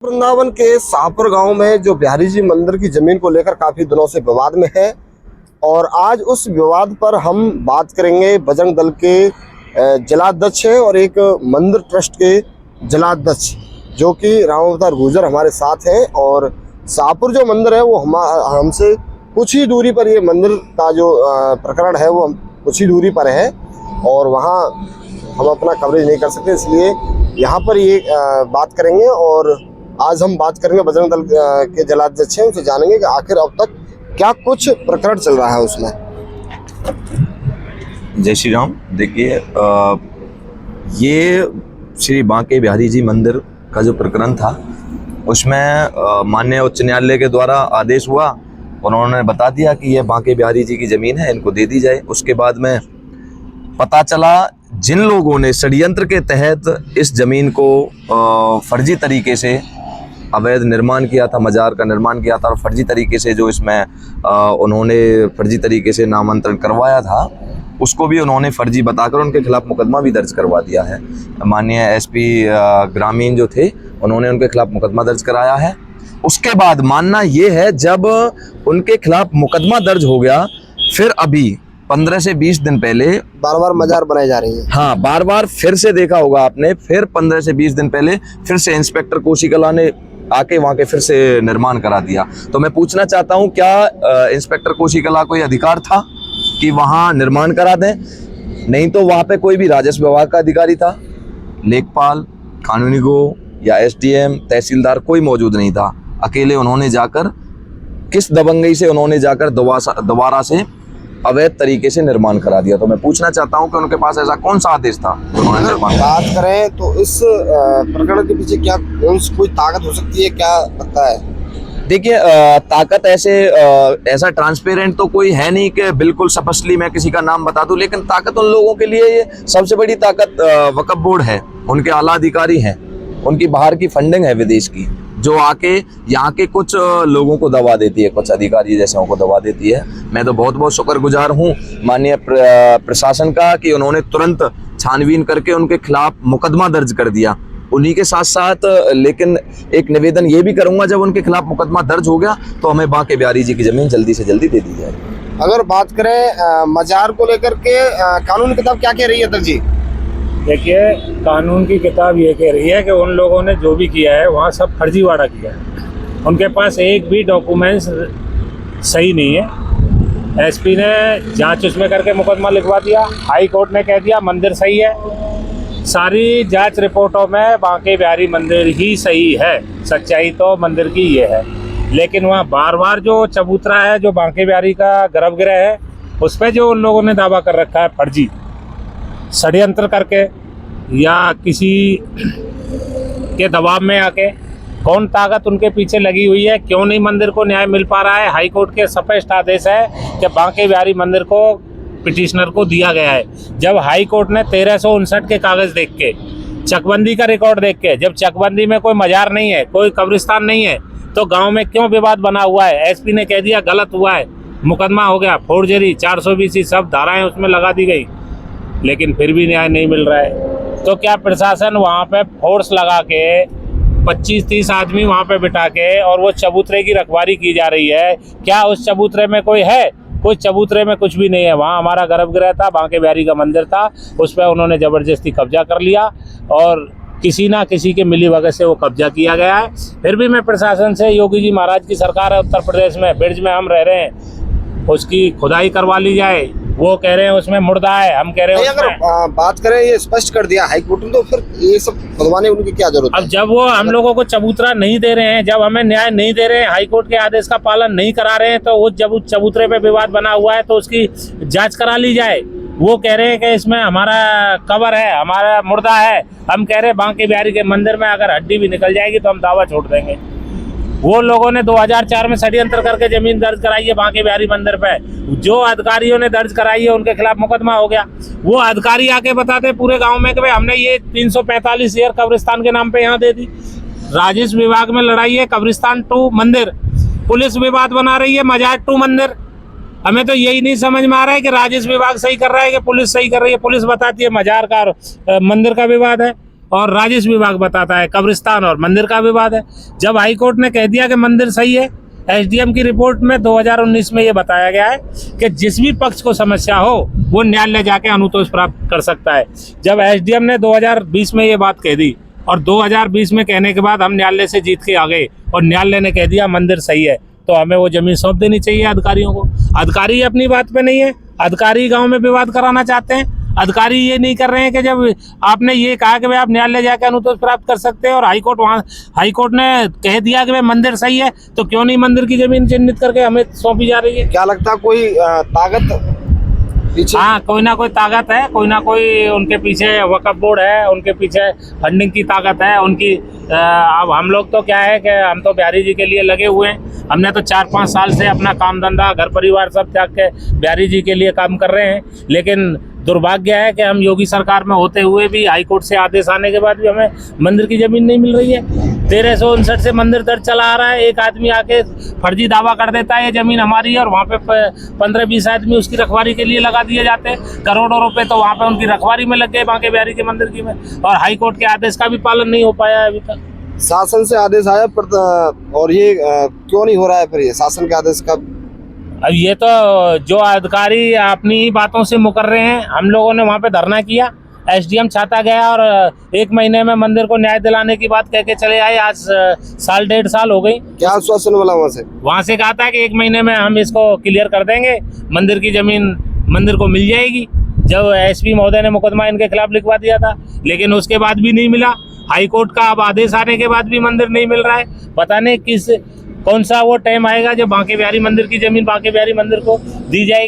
वृंदावन के शाहपुर गांव में जो बिहारी जी मंदिर की जमीन को लेकर काफी दिनों से विवाद में है और आज उस विवाद पर हम बात करेंगे। बजरंग दल के जिलाध्यक्ष है और एक मंदिर ट्रस्ट के जिलाध्यक्ष जो कि राम अवतार गुर्जर हमारे साथ हैं। और शाहपुर जो मंदिर है वो हमसे कुछ ही दूरी पर, ये मंदिर का जो प्रकरण है वो कुछ ही दूरी पर है और वहाँ हम अपना कवरेज नहीं कर सकते, इसलिए यहाँ पर ये बात करेंगे। और आज हम बात करेंगे बजरंग दल के जिलाध्यक्ष हैं, उनसे जानेंगे कि आखिर अब तक क्या कुछ प्रकरण चल रहा है उसमें। जय श्री राम। देखिए, ये श्री बांके बिहारी जी मंदिर का जो प्रकरण था उसमें माननीय उच्च न्यायालय के द्वारा आदेश हुआ। उन्होंने बता दिया कि ये बांके बिहारी जी की ज़मीन है, इनको दे दी जाए। उसके बाद में पता चला जिन लोगों ने षड्यंत्र के तहत इस ज़मीन को फर्जी तरीके से अवैध निर्माण किया था, मजार का निर्माण किया था और फर्जी तरीके से जो इसमें उन्होंने फर्जी तरीके से नामांतरण करवाया था उसको भी उन्होंने फर्जी बताकर उनके खिलाफ मुकदमा भी दर्ज करवा दिया है। माननीय एसपी ग्रामीण जो थे उन्होंने उनके खिलाफ मुकदमा दर्ज कराया है। उसके बाद मानना ये है जब उनके खिलाफ मुकदमा दर्ज हो गया, फिर अभी 15 से 20 दिन पहले बार बार मजार बनाई जा रही है। हाँ, बार बार फिर से देखा होगा आपने, फिर 15 से 20 दिन पहले फिर से इंस्पेक्टर कोशिकला ने आके वहाँ के फिर से निर्माण करा दिया। तो मैं पूछना चाहता हूँ, क्या इंस्पेक्टर कोशिकला कोई अधिकार था कि वहाँ निर्माण करा दें? नहीं तो वहाँ पे कोई भी राजस्व विभाग का अधिकारी था, लेखपाल, कानूनी गो या एसडीएम, तहसीलदार कोई मौजूद नहीं था। अकेले उन्होंने जाकर किस दबंगई से उन्होंने जाकर दोबारा से अवैध तरीके से निर्माण करा दिया। तो मैं पूछना चाहता हूं कि उनके पास ऐसा कौन सा आदेश था उन्होंने निर्माण बात करें तो इस प्रकरण के पीछे क्या कोई ताकत हो सकती है, क्या लगता है? देखिए, ताकत ऐसा ट्रांसपेरेंट तो कोई है नहीं कि बिल्कुल स्पष्टली मैं किसी का नाम बता दूं, लेकिन ताकत उन लोगों के लिए ये सबसे बड़ी ताकत वक्फ बोर्ड है, उनके आला अधिकारी हैं, उनकी बाहर की फंडिंग है विदेश की, जो आके यहाँ के कुछ लोगों को दबा देती है, कुछ अधिकारी जैसे को दबा देती है। मैं तो बहुत बहुत शुक्रगुजार हूँ माननीय प्रशासन का कि उन्होंने तुरंत छानबीन करके उनके खिलाफ मुकदमा दर्ज कर दिया। उन्हीं के साथ साथ लेकिन एक निवेदन ये भी करूँगा, जब उनके खिलाफ मुकदमा दर्ज हो गया तो हमें बांके बिहारी जी की ज़मीन जल्दी से जल्दी दे दी जाए। अगर बात करें मजार को लेकर के, कानून किताब क्या कह रही है? तक जी देखिए, कानून की किताब ये कह रही है कि उन लोगों ने जो भी किया है वहाँ सब फर्जीवाड़ा किया है, उनके पास एक भी डॉक्यूमेंट्स सही नहीं है। एसपी ने जांच उसमें करके मुकदमा लिखवा दिया, हाई कोर्ट ने कह दिया मंदिर सही है। सारी जांच रिपोर्टों में बांके बिहारी मंदिर ही सही है, सच्चाई तो मंदिर की ये है। लेकिन वहाँ बार बार जो चबूतरा है, जो बांके बिहारी का गर्भगृह है, उस पर जो उन लोगों ने दावा कर रखा है फर्जी षड्यंत्र करके या किसी के दबाव में आके, कौन ताकत उनके पीछे लगी हुई है, क्यों नहीं मंदिर को न्याय मिल पा रहा है? हाई कोर्ट के स्पष्ट आदेश है कि बांके बिहारी मंदिर को पिटिशनर को दिया गया है। जब हाई कोर्ट ने 1359 के कागज देख के, चकबंदी का रिकॉर्ड देख के, जब चकबंदी में कोई मजार नहीं है, कोई कब्रिस्तान नहीं है, तो गाँव में क्यों विवाद बना हुआ है? एसपी ने कह दिया गलत हुआ है, मुकदमा हो गया, फोर्जरी 420 सब धाराएं उसमें लगा दी गई, लेकिन फिर भी न्याय नहीं मिल रहा है। तो क्या प्रशासन वहाँ पे फोर्स लगा के 25-30 आदमी वहाँ पे बिठा के और वो चबूतरे की रखवाली की जा रही है? क्या उस चबूतरे में कोई है? कोई चबूतरे में कुछ भी नहीं है। वहाँ हमारा गर्भगृह था, बांके बिहारी का मंदिर था, उस पर उन्होंने ज़बरदस्ती कब्जा कर लिया और किसी ना किसी के मिली भगत से वो कब्जा किया गया है। फिर भी मैं प्रशासन से, योगी जी महाराज की सरकार है उत्तर प्रदेश में, ब्रिज में हम रह रहे हैं, उसकी खुदाई करवा ली जाए। वो कह रहे हैं उसमें मुर्दा है, हम कह रहे हैं अगर बात करें, ये स्पष्ट कर दिया हाई कोर्ट ने, तो फिर ये सब खुदवाने उनकी क्या जरूरत है? अब जब वो हम लोगों को चबूतरा नहीं दे रहे हैं, जब हमें न्याय नहीं दे रहे हैं, हाई कोर्ट के आदेश का पालन नहीं करा रहे हैं, तो वो जब उस चबूतरे पे विवाद बना हुआ है तो उसकी जांच करा ली जाए। वो कह रहे हैं कि इसमें हमारा कब्र है, हमारा मुर्दा है, हम कह रहे हैं बांके बिहारी के मंदिर में अगर हड्डी भी निकल जाएगी तो हम दावा छोड़ देंगे। वो लोगों ने 2004 में षड्यंत्र करके जमीन दर्ज कराई है बांके बिहारी मंदिर पे, जो अधिकारियों ने दर्ज कराई है उनके खिलाफ मुकदमा हो गया। वो अधिकारी आके बताते पूरे गांव में कि भाई हमने ये 345 एकड़ कब्रिस्तान के नाम पे यहाँ दे दी। राजस्व विभाग में लड़ाई है, कब्रिस्तान टू मंदिर, पुलिस विवाद बना रही है, मजार टू मंदिर। हमें तो यही नहीं समझ में आ रहा है कि राजस्व विभाग सही कर रहा है कि पुलिस सही कर रही है। पुलिस बताती है मजार का और मंदिर का विवाद है, और राजस्व विभाग बताता है कब्रिस्तान और मंदिर का विवाद है। जब हाई कोर्ट ने कह दिया कि मंदिर सही है, एसडीएम की रिपोर्ट में 2019 में ये बताया गया है कि जिस भी पक्ष को समस्या हो वो न्यायालय जाके अनुतोष प्राप्त कर सकता है। जब एसडीएम ने 2020 में ये बात कह दी और 2020 में कहने के बाद हम न्यायालय से जीत के आ गए और न्यायालय ने कह दिया मंदिर सही है, तो हमें वो जमीन सौंप देनी चाहिए अधिकारियों को। अधिकारी अपनी बात पे नहीं है, अधिकारी गांव में विवाद कराना चाहते हैं। अधिकारी ये नहीं कर रहे हैं कि जब आपने ये कहा कि भाई आप न्यायालय जाकर अनुतोष प्राप्त कर सकते हैं और हाईकोर्ट ने कह दिया कि भाई मंदिर सही है, तो क्यों नहीं मंदिर की जमीन चिन्हित करके हमें सौंपी जा रही है? क्या लगता है कोई ताकत पीछे? हाँ, कोई ना कोई ताकत है, कोई ना कोई उनके पीछे वक्फ बोर्ड है, उनके पीछे फंडिंग की ताकत है उनकी। अब हम लोग तो क्या है कि हम तो बिहारी जी के लिए लगे हुए हैं। हमने तो 4-5 साल से अपना काम धंधा घर परिवार सब त्याग के बिहारी जी के लिए काम कर रहे हैं। लेकिन दुर्भाग्य है कि हम योगी सरकार में होते हुए भी हाई कोर्ट से आदेश आने के बाद भी हमें मंदिर की जमीन नहीं मिल रही है। 1359 से मंदिर दर्ज चला आ रहा है। एक आदमी आके फर्जी दावा कर देता है ये जमीन हमारी है और वहाँ पे 15-20 आदमी उसकी रखवारी के लिए लगा दिए जाते हैं। करोड़ों रुपए तो वहाँ पे उनकी रखवारी में लग गए बांके बिहारी के मंदिर की में, और हाई कोर्ट के आदेश का भी पालन नहीं हो पाया है अभी तक। शासन से आदेश आया पर और ये क्यों नहीं हो रहा है फिर? ये शासन के आदेश का अब ये तो जो अधिकारी अपनी ही बातों से मुकर रहे हैं। हम लोगों ने वहाँ पे धरना किया, एसडीएम छाता गया और 1 महीने में मंदिर को न्याय दिलाने की बात कह के चले आए। आज 1.5 साल हो गई। क्या आश्वासन मिला वहाँ से? वहाँ से कहा था कि 1 महीने में हम इसको क्लियर कर देंगे, मंदिर की जमीन मंदिर को मिल जाएगी। जब एसपी महोदय ने मुकदमा इनके खिलाफ लिखवा दिया था, लेकिन उसके बाद भी नहीं मिला। हाई कोर्ट का अब आदेश आने के बाद भी मंदिर नहीं मिल रहा है। पता नहीं कौन सा वो टाइम आएगा जब बांके बिहारी मंदिर की जमीन बांके बिहारी मंदिर को दी जाएगी।